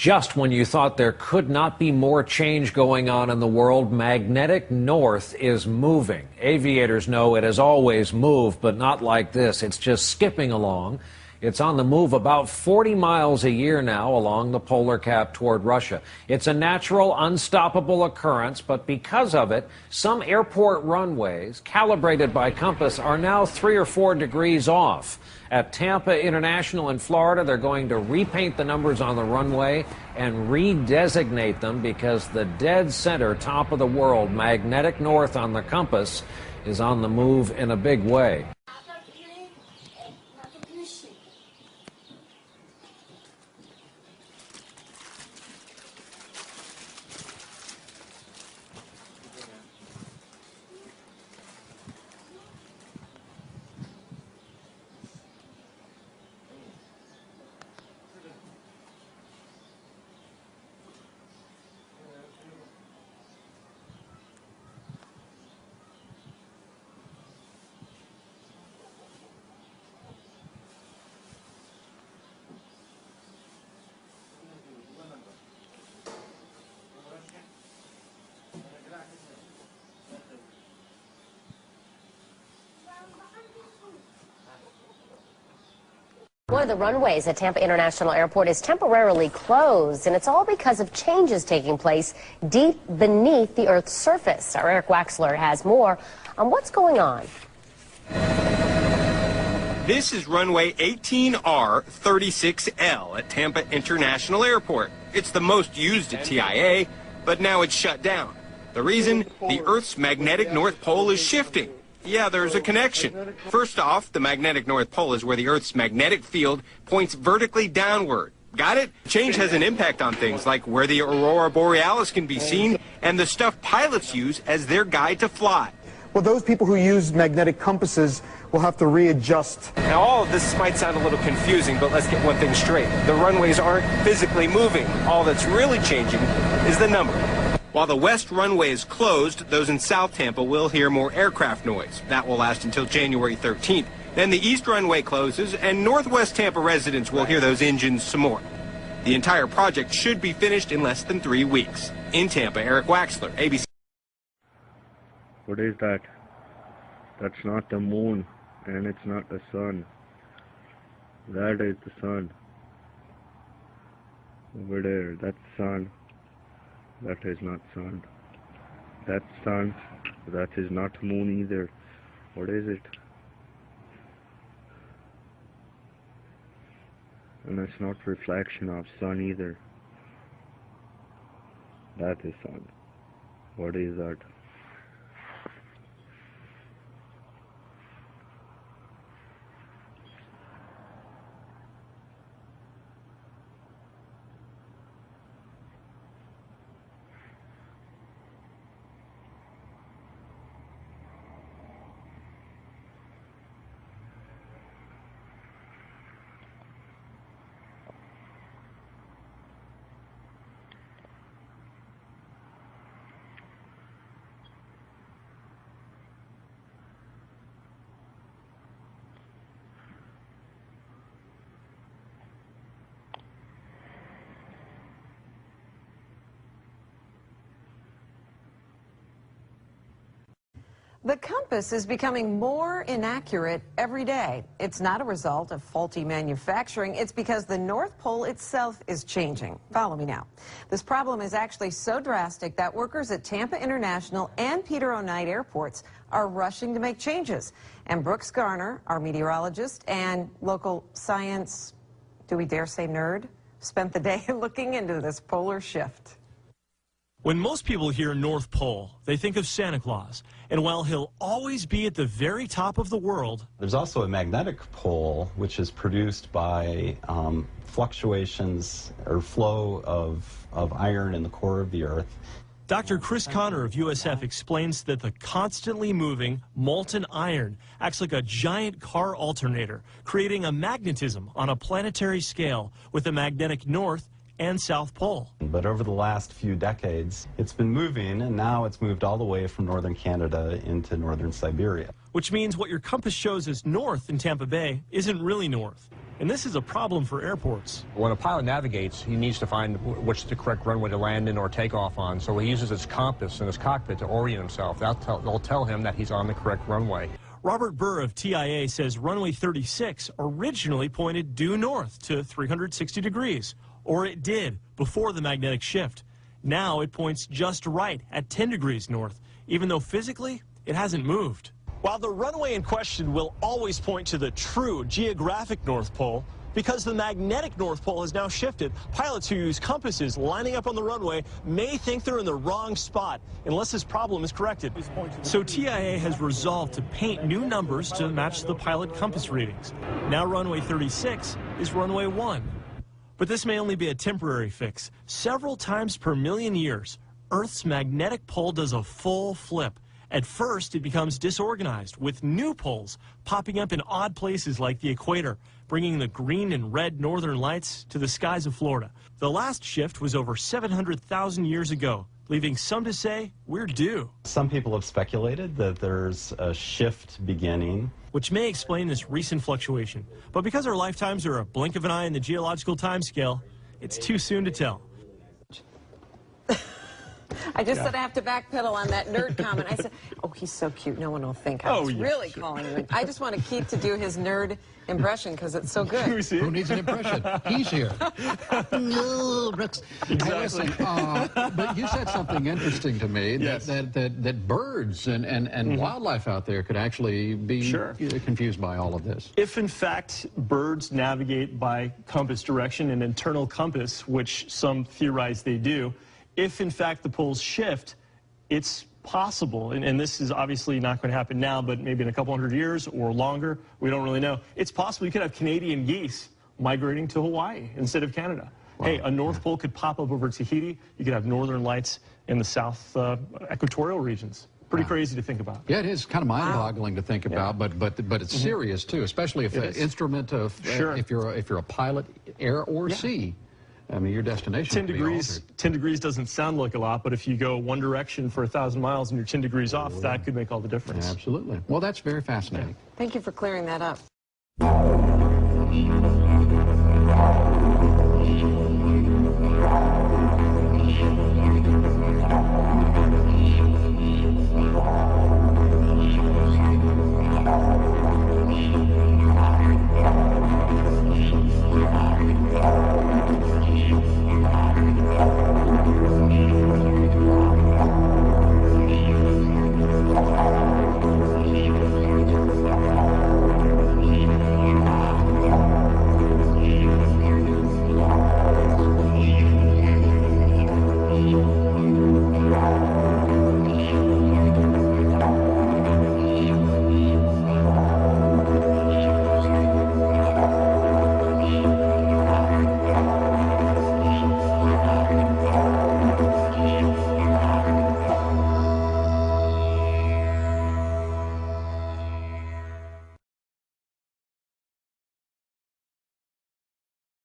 Just when you thought there could not be more change going on in the world, magnetic north is moving. Aviators know it has always moved, but not like this. It's just skipping along. It's on the move about 40 miles a year now along the polar cap toward Russia. It's a natural, unstoppable occurrence, but because of it, some airport runways, calibrated by compass, are now 3 or 4 degrees off. At Tampa International in Florida, they're going to repaint the numbers on the runway and redesignate them because the dead center, top of the world, magnetic north on the compass, is on the move in a big way. One of the runways at Tampa International Airport is temporarily closed, and it's all because of changes taking place deep beneath the Earth's surface. Our Eric Waxler has more on what's going on. This is runway 18R36L at Tampa International Airport. It's the most used at TIA, but now it's shut down. The reason? The Earth's magnetic North Pole is shifting. Yeah, there's a connection. First off, the magnetic North Pole is where the Earth's magnetic field points vertically downward. Got it? Change has an impact on things like where the aurora borealis can be seen and the stuff pilots use as their guide to fly. Well, those people who use magnetic compasses will have to readjust. Now, all of this might sound a little confusing, but let's get one thing straight. The runways aren't physically moving. All that's really changing is the number. While the west runway is closed, those in South Tampa will hear more aircraft noise. That will last until January 13th. Then the east runway closes, and northwest Tampa residents will hear those engines some more. The entire project should be finished in less than 3 weeks. In Tampa, Eric Waxler, ABC. What is that? That's not the moon, and it's not the sun. That is the sun. Over there, that's sun. That is not sun. That's sun. That is not moon either. What is it? And it's not reflection of sun either. That is sun. What is that? The compass is becoming more inaccurate every day. It's not a result of faulty manufacturing. It's because the North Pole itself is changing. Follow me now. This problem is actually so drastic that workers at Tampa International and Peter O. Knight airports are rushing to make changes. And Brooks Garner, our meteorologist and local science, do we dare say nerd, spent the day looking into this polar shift. When most people hear North Pole, they think of Santa Claus. And while he'll always be at the very top of the world, there's also a magnetic pole, which is produced by fluctuations or flow of iron in the core of the Earth. Dr. Chris Connor of USF explains that the constantly moving molten iron acts like a giant car alternator, creating a magnetism on a planetary scale with the magnetic north and South Pole. But over the last few decades, it's been moving, and now it's moved all the way from northern Canada into northern Siberia. Which means what your compass shows as north in Tampa Bay isn't really north. And this is a problem for airports. When a pilot navigates, he needs to find which the correct runway to land in or take off on. So he uses his compass in his cockpit to orient himself. They'll tell him that he's on the correct runway. Robert Burr of TIA says runway 36 originally pointed due north to 360 degrees, or it did before the magnetic shift. Now it points just right at 10 degrees north, even though physically it hasn't moved. While the runway in question will always point to the true geographic North Pole, because the magnetic North Pole has now shifted, pilots who use compasses lining up on the runway may think they're in the wrong spot unless this problem is corrected. So TIA has resolved to paint new numbers to match the pilot compass readings. Now runway 36 is runway 1. But this may only be a temporary fix. Several times per million years, Earth's magnetic pole does a full flip. At first, it becomes disorganized, with new poles popping up in odd places like the equator, bringing the green and red northern lights to the skies of Florida. The last shift was over 700,000 years ago, leaving some to say we're due. Some people have speculated that there's a shift beginning, which may explain this recent fluctuation. But because our lifetimes are a blink of an eye in the geological timescale, it's too soon to tell. I just said I have to backpedal on that nerd comment. I said, oh, he's so cute. No one will think I was really calling you. I just want Keith to do his nerd impression because it's so good. Who needs an impression? He's here. No, Brooks. Exactly. Hey, listen, but you said something interesting to me, that birds and wildlife out there could actually be confused by all of this. If, in fact, birds navigate by compass direction, an internal compass, which some theorize they do, if, in fact, the poles shift, it's possible, and this is obviously not going to happen now, but maybe in a couple hundred years or longer, we don't really know. It's possible you could have Canadian geese migrating to Hawaii instead of Canada. Wow. Hey, a North Pole could pop up over Tahiti. You could have northern lights in the south equatorial regions. Pretty crazy to think about. Yeah, it is kind of mind-boggling to think about, but it's serious too, especially if an instrument of if you're a pilot, air or sea. I mean, your destination 10 degrees. 10 degrees doesn't sound like a lot, but if you go one direction for 1,000 miles and you're 10 degrees off, that could make all the difference. Absolutely. Well, that's very fascinating. Thank you for clearing that up.